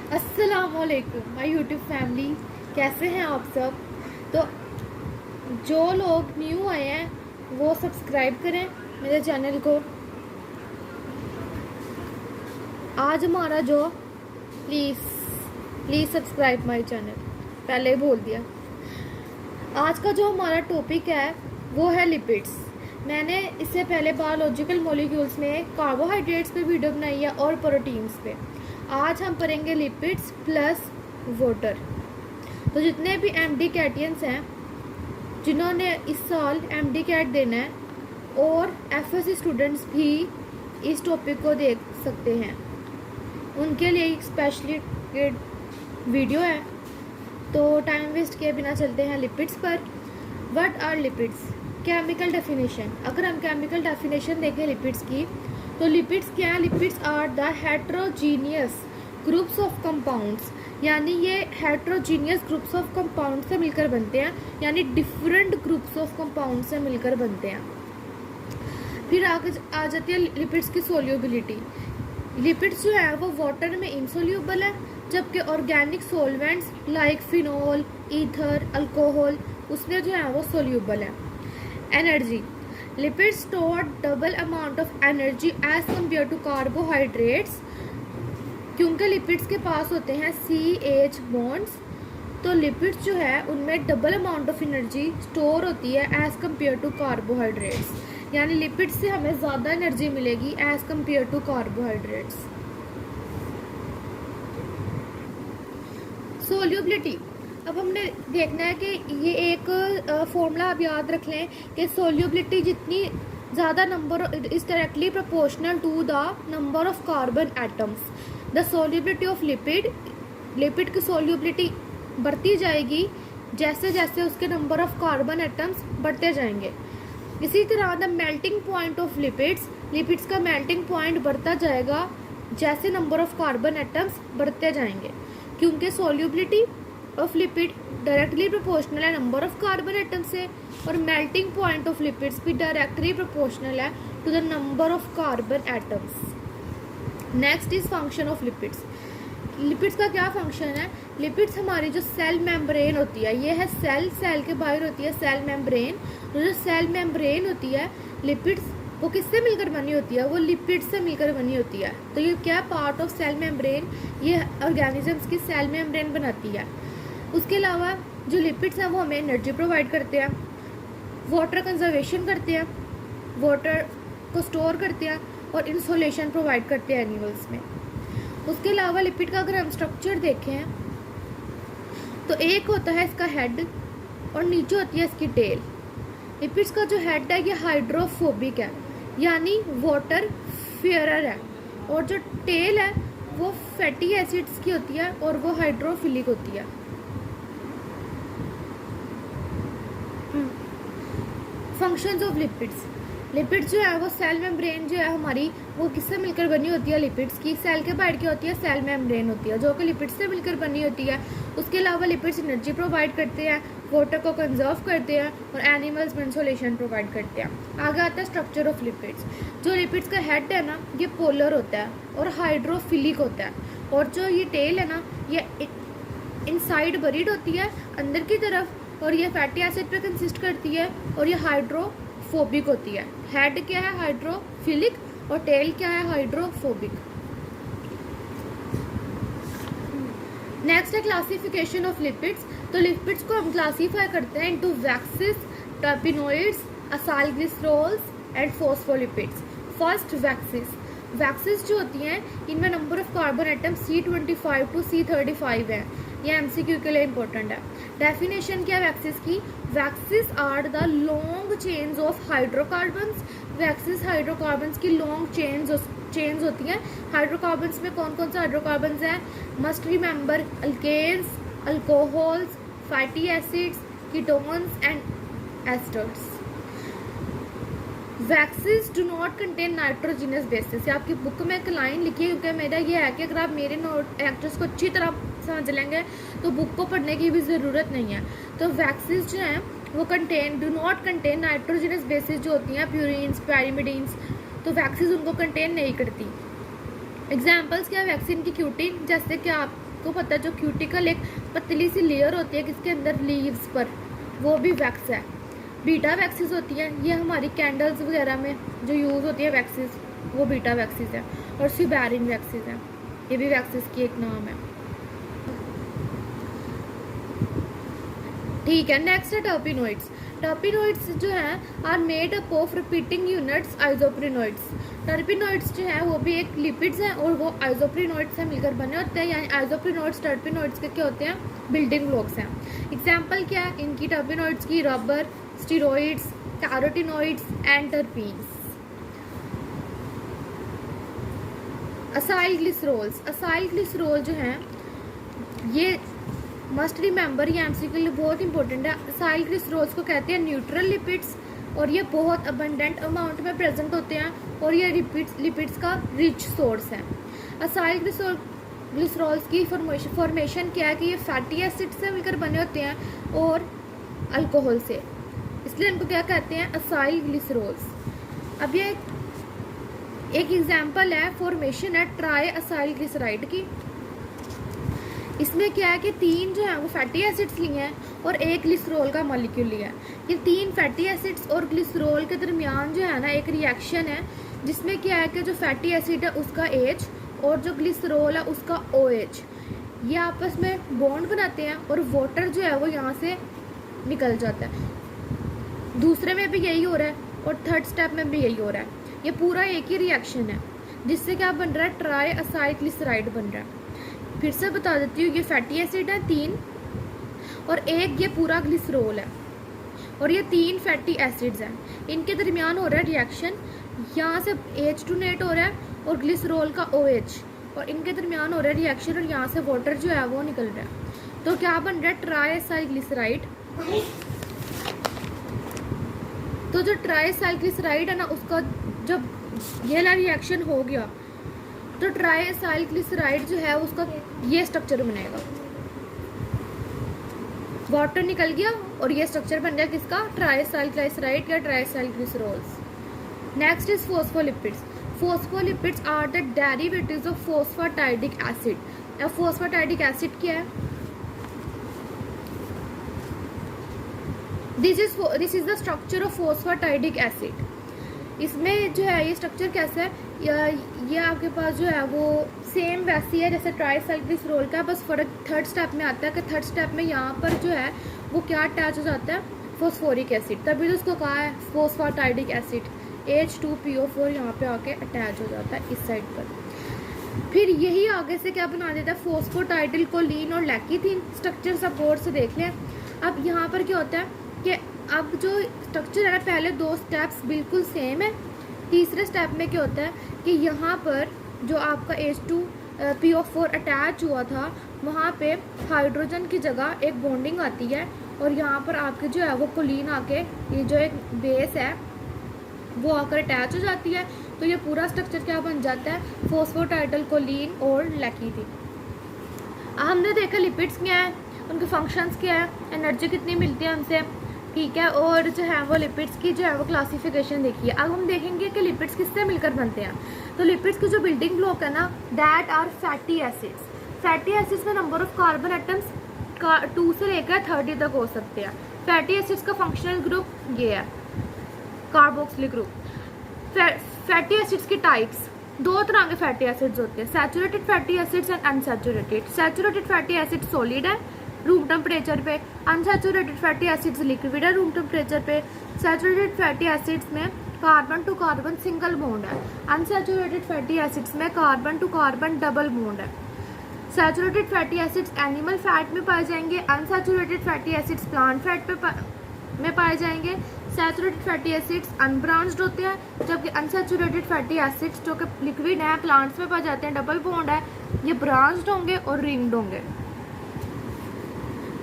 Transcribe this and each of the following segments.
अस्सलामुअलैकुम my YouTube family, कैसे हैं आप सब। तो जो लोग न्यू आए हैं वो सब्सक्राइब करें मेरे चैनल को। आज हमारा जो please please subscribe my channel, पहले ही बोल दिया। आज का जो हमारा टॉपिक है वो है लिपिड्स। मैंने इससे पहले बायोलॉजिकल मॉलिक्यूल्स में कार्बोहाइड्रेट्स पे वीडियो बनाई है और प्रोटीन्स पे। आज हम पढ़ेंगे लिपिड्स प्लस वाटर। तो जितने भी एमडी कैटियंस हैं जिन्होंने इस साल एमडी कैट देना है और एफएससी स्टूडेंट्स भी इस टॉपिक को देख सकते हैं, उनके लिए एक स्पेशली वीडियो है। तो टाइम वेस्ट किए बिना चलते हैं लिपिड्स पर। What are lipids? Chemical definition. अगर हम केमिकल डेफिनेशन देखें लिपिड्स की, तो लिपिड्स क्या है? Lipids are the heterogeneous groups of compounds, यानी ये हेट्रोजीनियस ग्रुप्स ऑफ कंपाउंड से मिलकर बनते हैं, यानी डिफरेंट ग्रुप्स ऑफ कंपाउंड से मिलकर बनते हैं। फिर आगे आ जाती है लिपिड्स की सोल्यूबिलिटी। लिपिड्स जो है वो वाटर में इनसोल्यूबल है, जबकि organic solvents like phenol, ether, alcohol उसमें जो है वो सोल्यूबल है। Energy. Lipids store double amount of energy as compare to carbohydrates, क्योंकि लिपिड्स के पास होते हैं CH बॉन्ड्स, तो लिपिड्स जो है उनमें double amount of energy store होती है एज कम्पेयर टू कार्बोहाइड्रेट्स, यानी लिपिड्स से हमें ज़्यादा एनर्जी मिलेगी as compare to carbohydrates. Solubility. अब हमने देखना है कि ये एक फॉर्मूला आप याद रख लें कि सोल्यूबिलिटी जितनी ज़्यादा number is directly proportional to the number of carbon atoms. The solubility of lipid की सोल्यूबिलिटी बढ़ती जाएगी जैसे जैसे उसके नंबर ऑफ कार्बन एटम्स बढ़ते जाएंगे। इसी तरह the melting point of lipids का मेल्टिंग पॉइंट बढ़ता जाएगा जैसे नंबर ऑफ कार्बन एटम्स बढ़ते जाएंगे, क्योंकि solubility of lipid directly proportional है नंबर ऑफ कार्बन एटम से, और मेल्टिंग पॉइंट ऑफ लिपिड्स भी डायरेक्टली प्रोपोर्शनल है to the number of carbon atoms. Next is function of lipids. Lipids का क्या फंक्शन है? लिपिड्स हमारी जो सेल मेम्ब्रेन होती है, ये है सेल के बाहर होती है सेल मेम्ब्रेन। तो जो सेल मेम्ब्रेन होती है लिपिड्स वो किससे मिलकर बनी होती है? वो लिपिड्स से मिलकर बनी होती है। तो ये क्या पार्ट ऑफ सेल मेम्ब्रेन, ये ऑर्गेनिजम्स की सेल मेम्ब्रेन बनाती है। उसके अलावा जो लिपिड्स हैं वो हमें एनर्जी प्रोवाइड करते हैं, वाटर कंजर्वेशन करते हैं, वाटर को स्टोर करते हैं और इंसोलेशन प्रोवाइड करते हैं एनिमल्स में। उसके अलावा लिपिड का अगर हम स्ट्रक्चर देखें तो एक होता है इसका हेड और नीचे होती है इसकी टेल। लिपिड्स का जो हेड है ये हाइड्रोफोबिक है, यानी वाटर फेयरर है, और जो टेल है वो फैटी एसिड्स की होती है और वो हाइड्रोफिलिक होती है। फंक्शंस ऑफ लिपिड्स जो है वो सेल मेम्ब्रेन जो है हमारी वो किससे मिलकर बनी होती है? लिपिड्स की सेल के बाहर क्या होती है? सेल मेम्ब्रेन होती है, जो कि लिपिड्स से मिलकर बनी होती है। उसके अलावा लिपिड्स एनर्जी प्रोवाइड करते हैं, वाटर को कंजर्व करते हैं और एनिमल्स में इंसोलेशन प्रोवाइड करते हैं। आगे आता है स्ट्रक्चर ऑफ लिपिड्स। जो लिपिड्स का हेड है ना ये पोलर होता है और हाइड्रोफिलिक होता है, और जो ये टेल है ना ये इनसाइड बरीड होती है अंदर की तरफ, और ये फैटी एसिड पे कंसिस्ट करती है, और ये हाइड्रोफोबिक होती है। हेड क्या है? हाइड्रोफिलिक, और टेल क्या है? हाइड्रोफोबिक। नेक्स्ट है क्लासिफिकेशन ऑफ लिपिड्स। तो लिपिड्स को हम क्लासीफाई करते हैं into waxes, terpenoids, acylglycerols and phospholipids. First waxes जो होती हैं इनमें number of carbon atom C25 to C35 है। ये MCQ के लिए इंपॉर्टेंट है। डेफिनेशन क्या है वैक्सेस की? Waxes are the long chains of hydrocarbons. Waxes hydrocarbons की लॉन्ग चेन्स होती हैं। हाइड्रोकार्बन्स में कौन कौन से हाइड्रोकार्बन्स हैं? Must remember alkanes, alcohols, fatty acids, ketones and esters. Waxes do not contain nitrogenous bases. आपकी बुक में एक लाइन लिखी है, क्योंकि मेरा ये है कि अगर आप मेरे नोट एक्टर्स को अच्छी तरह समझ लेंगे तो बुक को पढ़ने की भी ज़रूरत नहीं है। तो वैक्सेस जो हैं वो do not contain nitrogenous basis जो होती हैं प्यूरिन्स, पैरिमिडीन्स, तो वैक्सीन उनको कंटेन नहीं करती। एग्जाम्पल्स क्या है वैक्सीन की? क्यूटिन, जैसे कि आप सबको पता है, जो क्यूटिकल एक पतली सी लेयर होती है किसके अंदर, लीव्स पर, वो भी वैक्स है। बीटा वैक्सीज होती है, ये हमारी कैंडल्स वगैरह में जो यूज़ होती है वैक्सीज, वो बीटा वैक्सीज है। और सिबेरिन वैक्सीज है, ये भी वैक्सीज की एक नाम है। ठीक है, नेक्स्ट है टर्पिनोइड्स। टर्पिनोइड्स जो हैं are made up of repeating units isoprenoids. Terpenoids जो है वो भी एक लिपिड्स हैं और वो आइसोप्रिनोइड्स से मिलकर बने होते हैं, यानी आइसोप्रिनोइड्स टर्पिनोइड्स के क्या होते हैं, बिल्डिंग ब्लॉक्स हैं। एग्जाम्पल क्या है इनकी टर्पिनोइड्स की, rubber, steroids, carotenoids and terpenes. Acyl glycerols. Acyl glycerol जो हैं ये मस्ट रिमेंबर, ये एमसीक्यू के लिए बहुत इंपॉर्टेंट है। असाइल ग्लिसरोल्स को कहते हैं न्यूट्रल लिपिड्स और ये बहुत अबंडेंट अमाउंट में प्रेजेंट होते हैं और ये लिपिड्स का रिच सोर्स है। असाइल ग्लिसरोल्स की फॉर्मेशन क्या है कि ये फैटी एसिड से मिलकर बने होते हैं और अल्कोहल से, इसलिए इनको क्या कहते हैं, असाइल ग्लिसरोल्स। अब ये एक एग्जांपल है, फॉर्मेशन है ट्राई असाइल ग्लिसराइड की। इसमें क्या है कि 3 जो है वो फैटी एसिड्स लिए हैं और एक ग्लिसरोल का मॉलिक्यूल लिया है। ये 3 फैटी एसिड्स और ग्लिसरोल के दरमियान जो है ना एक रिएक्शन है, जिसमें क्या है कि जो फैटी एसिड है उसका एच और जो ग्लिसरोल है उसका OH, ये आपस में बॉन्ड बनाते हैं और वाटर जो है वो यहाँ से निकल जाता है। दूसरे में भी यही हो रहा है और थर्ड स्टेप में भी यही हो रहा है। ये पूरा एक ही रिएक्शन है जिससे क्या बन रहा है, ट्राई असाइल ग्लिसराइड बन रहा है। फिर से बता देती हूँ, ये फैटी एसिड है 3 और एक ये पूरा ग्लिसरोल है और ये 3 फैटी एसिड्स हैं, इनके दरमियान हो रहा है रिएक्शन। यहाँ से H2 हो रहा है और ग्लिसरोल का OH और इनके दरमियान हो रहा है रिएक्शन और यहाँ से वाटर जो है वो निकल रहा है। तो क्या बन रहा है, ट्राई असाइल ग्लिसराइड। तो जो ट्राई असाइल ग्लिसराइड है ना, उसका जब ये वाला रिएक्शन हो गया तो ट्राई असाइल ग्लिसराइड जो है उसका ये स्ट्रक्चर बनेगा, वाटर निकल गया और ये स्ट्रक्चर बन गया किसका, ट्राई असाइल ग्लिसराइड या tri acyl glycerols. Next is phospholipids. Phospholipids are the derivatives of phosphatidic acid. अब फॉस्फेटाइडिक एसिड क्या है, this is the structure of phosphatidic acid. इसमें जो है ये स्ट्रक्चर कैसा है, ये आपके पास जो है वो सेम वैसी है जैसे ट्राई असाइल ग्लिसरोल का, बस फर्क थर्ड स्टेप में आता है कि थर्ड स्टेप में यहाँ पर जो है वो क्या अटैच हो जाता है, फॉस्फोरिक एसिड, तभी तो उसको कहा है फॉस्फेटाइडिक एसिड। H2PO4 यहाँ पे आके अटैच हो जाता है इस साइड पर। फिर यही आगे से क्या बना देता है, फॉस्फोटाइडिल कोलिन और लैकीथीन। स्ट्रक्चर सपोर्ट से देख लें। अब यहाँ पर क्या होता है कि अब जो स्ट्रक्चर है ना, पहले 2 स्टेप्स बिल्कुल सेम है। तीसरे स्टेप में क्या होता है कि यहाँ पर जो आपका H2PO4 अटैच हुआ था वहाँ पे हाइड्रोजन की जगह एक बॉन्डिंग आती है और यहाँ पर आपके जो है वो कोलिन आके ये जो एक बेस है वो आकर अटैच हो जाती है। तो ये पूरा स्ट्रक्चर क्या बन जाता है, फॉस्फेटाइडिल कोलिन और लैकीथीन। हमने देखा लिपिड्स क्या है, उनके फंक्शंस क्या है, एनर्जी कितनी मिलती है उनसे, ठीक है, और जो है वो लिपिड्स की जो है वो क्लासिफिकेशन देखिए। अब हम देखेंगे कि लिपिड्स किससे मिलकर बनते हैं। तो लिपिड्स की जो बिल्डिंग ब्लॉक है ना, that are fatty acids. Fatty acids में नंबर ऑफ कार्बन एटम्स 2 से लेकर 30 तक हो सकते हैं। फैटी एसिड्स का फंक्शनल ग्रुप ये है, कार्बोक्सिलिक ग्रुप। फैटी एसिड्स की टाइप्स, 2 तरह के फैटी एसिड्स होते हैं, saturated fatty acids and unsaturated. Saturated fatty acid solid है रूम टेम्परेचर पे, अनसैचुरेटेड फैटी एसिड्स लिक्विड है रूम टेम्परेचर पे। सैचुरेटेड फैटी एसिड्स में carbon to carbon single bond है, अनसैचुरेटेड फैटी एसिड्स में carbon to carbon double bond है। Saturated fatty acids animal fat में पाए जाएंगे, unsaturated fatty acids plant fat में पाए जाएंगे। सैचुरेटेड फैटी एसिड्स अनब्रांच्ड होते हैं, जबकि अनसैचुरेटेड फैटी एसिड्स जो कि लिक्विड है प्लांट्स में पाए जाते हैं, डबल बॉन्ड है, ये ब्रांच्ड होंगे और रिंग्ड होंगे।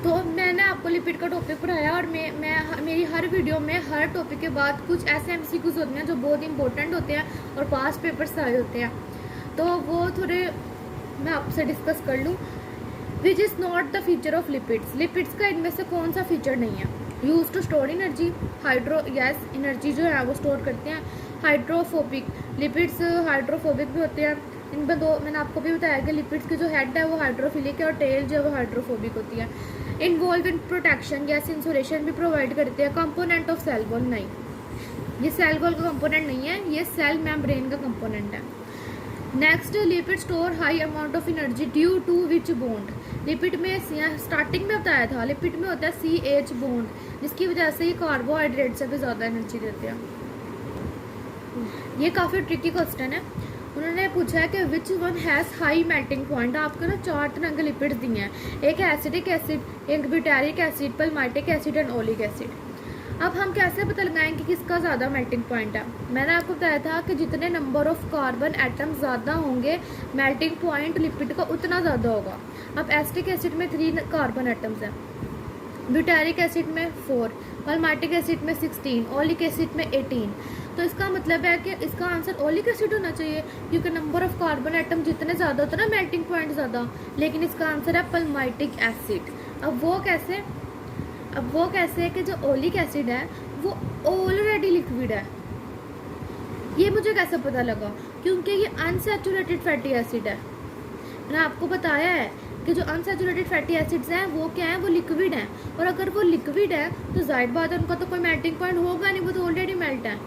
तो मैंने आपको लिपिड का टॉपिक पढ़ाया और मेरी हर वीडियो में हर टॉपिक के बाद कुछ ऐसे MCQs होते हैं जो बहुत इंपॉर्टेंट होते हैं और पास्ट पेपर्स आए होते हैं, तो वो थोड़े मैं आपसे डिस्कस कर लूँ। Which is not the feature of lipids. Lipids का इनमें से कौन सा फीचर नहीं है। Use to store energy, energy जो है वो स्टोर करते हैं। हाइड्रोफोबिक, लिपिड्स हाइड्रोफोबिक भी होते हैं। इनमें दो मैंने आपको भी बताया कि लिपिड्स की जो हेड है वो हाइड्रोफिलिक है और टेल जो है वो हाइड्रोफोबिक होती है। Involve in protection, gas insulation भी प्रोवाइड करते हैं। कंपोनेंट ऑफ सेल वॉल, नहीं ये सेल वॉल का कंपोनेंट नहीं है, ये सेल मेम्ब्रेन का कंपोनेंट है। Next, lipid store high amount of energy due to which bond. Lipid में स्टार्टिंग में बताया था, लिपिड में होता है CH बॉन्ड, जिसकी वजह से ये कार्बोहाइड्रेट से भी ज़्यादा एनर्जी देते हैं। ये काफ़ी ट्रिकी क्वेश्चन है। उन्होंने पूछा है कि which one has high melting point. आपको ना 4 तरह के लिपिड्स दिए हैं, एक एसिडिक एसिड, एक butyric acid, palmitic acid and oleic acid. अब हम कैसे पता लगाएं कि किसका ज़्यादा मेल्टिंग पॉइंट है। मैंने आपको बताया था कि जितने नंबर ऑफ कार्बन एटम ज़्यादा होंगे मेल्टिंग पॉइंट लिपिड का उतना ज़्यादा होगा। अब एसिटिक एसिड में 3 कार्बन एटम्स हैं, ब्यूटारिक एसिड में 4, पल्माटिक एसिड में 16, ओलिक एसिड में 18। तो इसका मतलब है कि इसका आंसर ओलिक एसिड होना चाहिए, क्योंकि नंबर ऑफ कार्बन एटम जितने ज़्यादा होते हैं ना मेल्टिंग पॉइंट ज़्यादा। लेकिन इसका आंसर है पल्माटिक एसिड। अब वो कैसे है कि जो ओलिक एसिड है वो ऑलरेडी लिक्विड है। ये मुझे कैसे पता लगा, क्योंकि ये अनसैचुरेटेड फैटी एसिड है। मैंने आपको बताया है कि जो अनसैचुरेटेड फैटी एसिड्स हैं वो क्या है, वो लिक्विड हैं। और अगर वो लिक्विड है तो जाहिर बात है उनका तो कोई मेल्टिंग पॉइंट होगा नहीं, वो तो ऑलरेडी मेल्ट है,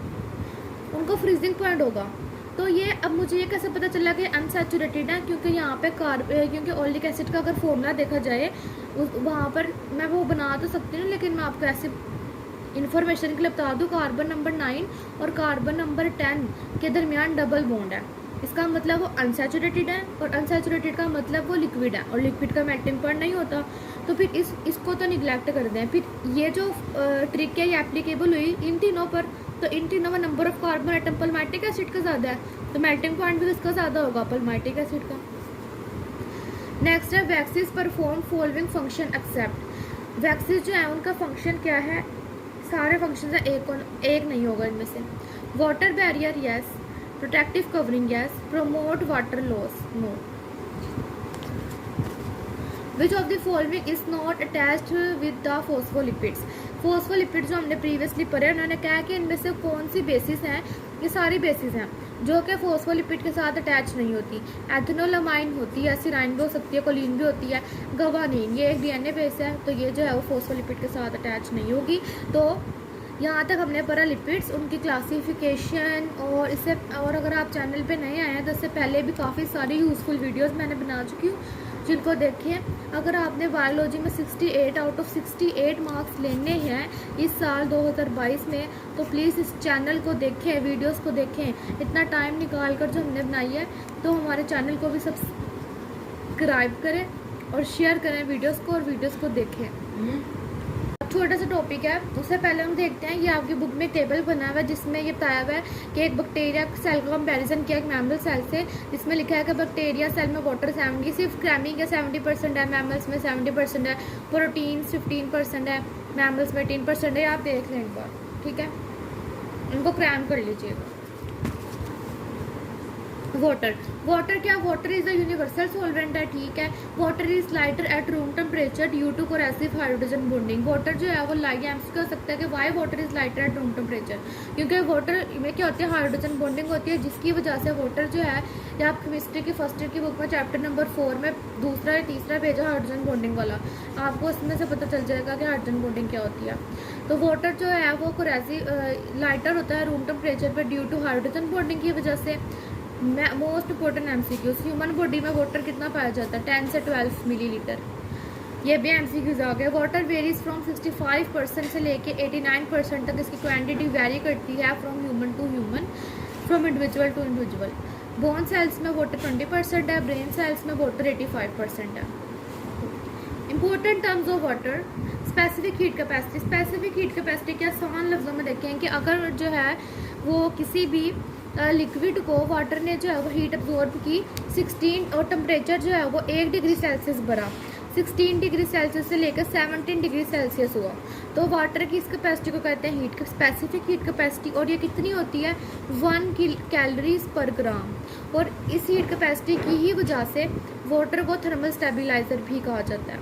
उनको फ्रीजिंग पॉइंट होगा। तो ये अब मुझे ये कैसे पता चला कि अनसैचुरेटेड है, क्योंकि यहाँ पे क्योंकि ओलिक एसिड का अगर फॉर्मूला देखा जाए वहाँ पर मैं वो बना तो सकती हूँ, लेकिन मैं आपको ऐसे इन्फॉर्मेशन के लिए बता दूँ, कार्बन नंबर 9 और कार्बन नंबर 10 के दरमियान डबल बॉन्ड है। इसका मतलब वो अनसैचुरेटेड है, और अनसैचुरेटेड का मतलब वो लिक्विड है, और लिक्विड का मेल्टिंग पॉइंट नहीं होता। तो फिर इसको तो निगलेक्ट कर दें। फिर ये जो ट्रिक है ये एप्लीकेबल हुई इन तीनों पर। तो इन तीनों में number of carbon atom palmitic acid का ज़्यादा है, तो मेल्टिंग पॉइंट भी इसका ज़्यादा होगा, पल्माटिक एसिड का। नेक्स्ट है waxes perform following function except. Waxes जो है उनका फंक्शन क्या है, सारे फंक्शन है, एक नहीं होगा इनमें से। Water barrier yes, protective covering yes, promote water loss no. Which of the following is not attached with the phospholipids. Phospholipid जो हमने प्रीवियसली पढ़े, उन्होंने कहा कि इनमें से कौन सी बेसिस हैं, ये सारी बेसिस हैं जो कि फॉस्फोलिपिड के साथ अटैच नहीं होती। एथेनोलामाइन होती है, सिराइन भी हो सकती है, कोलिन भी होती है, गवानीन ये एक DNA बेस है, तो ये जो है वो फॉस्फोलिपिड के साथ अटैच नहीं होगी। तो यहाँ तक हमने पढ़ा लिपिड्स, उनकी क्लासिफिकेशन। और अगर आप चैनल पे नए आए हैं तो इससे पहले भी काफ़ी सारी यूज़फुल वीडियोस मैंने बना चुकी हूँ, जिनको देखिए। अगर आपने बायोलॉजी में 68 आउट ऑफ 68 मार्क्स लेने हैं इस साल 2022 में, तो प्लीज़ इस चैनल को देखें, वीडियोस को देखें। इतना टाइम निकाल कर जो हमने बनाई है, तो हमारे चैनल को भी सब्सक्राइब करें और शेयर करें वीडियोस को, और वीडियोस को देखें। छोटा सा टॉपिक है, उससे पहले हम देखते हैं। ये आपकी बुक में टेबल बना हुआ है जिसमें ये बताया हुआ है कि एक बैक्टीरिया सेल का कंपैरिजन किया एक मैमल सेल से, जिसमें लिखा है कि बैक्टीरिया सेल में वाटर 70 सिर्फ क्रैमिंग है 70% है, मैमल्स में 70% है, प्रोटीन 15% है, मैमल्स में 18% है। आप देख लें एक बार, ठीक है, इनको क्रैम कर लीजिएगा। वाटर क्या, water is a universal solvent है, ठीक है। Water is lighter at room temperature due to corrosive hydrogen bonding. Water जो है वो एमसीक्यू हो सकता है कि why water is lighter at room temperature, क्योंकि वाटर में क्या होती है, हाइड्रोजन बॉन्डिंग होती है, जिसकी वजह से वाटर जो है, या आप केमिस्ट्री की फर्स्ट ईयर की बुक में चैप्टर नंबर 4 में दूसरा या तीसरा पेज है हाइड्रोजन बॉन्डिंग वाला, आपको इसमें से पता चल जाएगा कि हाइड्रोजन बॉन्डिंग क्या होती है। तो वाटर जो है वो कोरेसिव लाइटर होता है रूम टेम्परेचर पर ड्यू टू हाइड्रोजन बॉन्डिंग की वजह से। Most important MCQs, human body में वाटर कितना पाया जाता है, 10 से 12 मिलीलीटर। ये भी MCQs आ गए। वाटर वेरीज फ्रॉम 65% से लेके 89% तक इसकी क्वांटिटी वेरी करती है from human to human, from individual to individual. Bone cells में वाटर 20% है, ब्रेन सेल्स में वाटर 85% है। Important terms of water, specific heat capacity. Specific heat capacity के आसान लफ्जों में देखें कि अगर जो है वो किसी भी लिक्विड को वाटर ने जो है वो हीट अब्जॉर्ब की 16 और टेम्परेचर जो है वो 1 डिग्री सेल्सियस बढ़ा, 16 डिग्री सेल्सियस से लेकर 17 डिग्री सेल्सियस हुआ, तो वाटर की इस कैपेसिटी को कहते हैं हीट स्पेसिफिक हीट कैपेसिटी। और ये कितनी होती है, 1 कैलोरीज पर ग्राम। और इस हीट कैपेसिटी की ही वजह से वाटर को थर्मल स्टेबलाइजर भी कहा जाता है।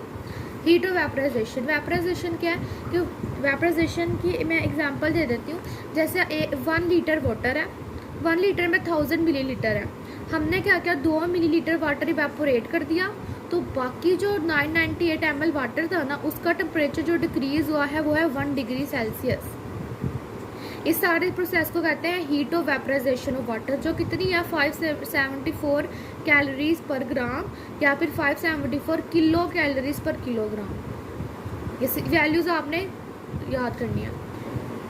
Heat of vaporisation. वेपराइजेशन क्या है कि वेपराइजेशन की मैं एग्जांपल दे देती हूँ। जैसे 1 लीटर वाटर है, 1 लीटर में 1000 मिलीलीटर है। हमने क्या किया, 2 मिलीलीटर वाटर इवेपोरेट कर दिया, तो बाकी जो 998 ml वाटर था ना, उसका टेम्परेचर जो डिक्रीज़ हुआ है वो है 1 डिग्री सेल्सियस। इस सारे प्रोसेस को कहते हैं heat of vaporization of water, जो कितनी है 574 कैलोरीज पर ग्राम या फिर 574 किलो कैलोरीज पर किलोग्राम। ये वैल्यूज़ आपने याद करनी है।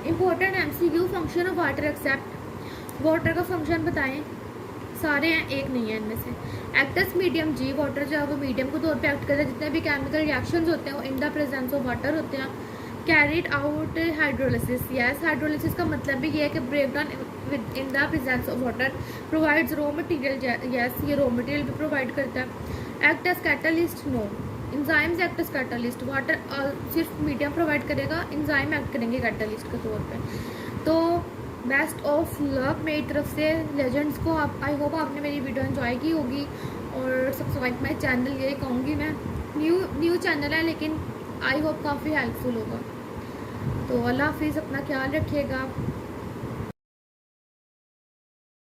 Important MCQ, function of water except, water का फंक्शन बताएं, सारे हैं, एक नहीं है इनमें से। एक्टस मीडियम जी, वाटर जो है वो मीडियम के तौर पे एक्ट करता है, जितने भी केमिकल रिएक्शंस होते हैं वो in the presence of water होते हैं। Carried out hydrolysis, yes hydrolysis का मतलब भी ये है कि break down in the presence of water provides raw material, yes ये रॉ मटेरियल भी प्रोवाइड करता है। Act as catalyst, no, enzymes act as catalyst, water सिर्फ मीडियम प्रोवाइड करेगा, इंजाइम एक्ट करेंगे कैटलिस्ट के तौर पे। तो बेस्ट ऑफ लक मेरी तरफ से लेजेंड्स को। आप, आई होप आपने मेरी वीडियो एंजॉय की होगी और सब्सक्राइब माई चैनल, ये कहूँगी मैं। न्यू चैनल है लेकिन आई होप काफ़ी हेल्पफुल होगा। तो अल्लाह हाफिज़, अपना ख्याल रखिएगा।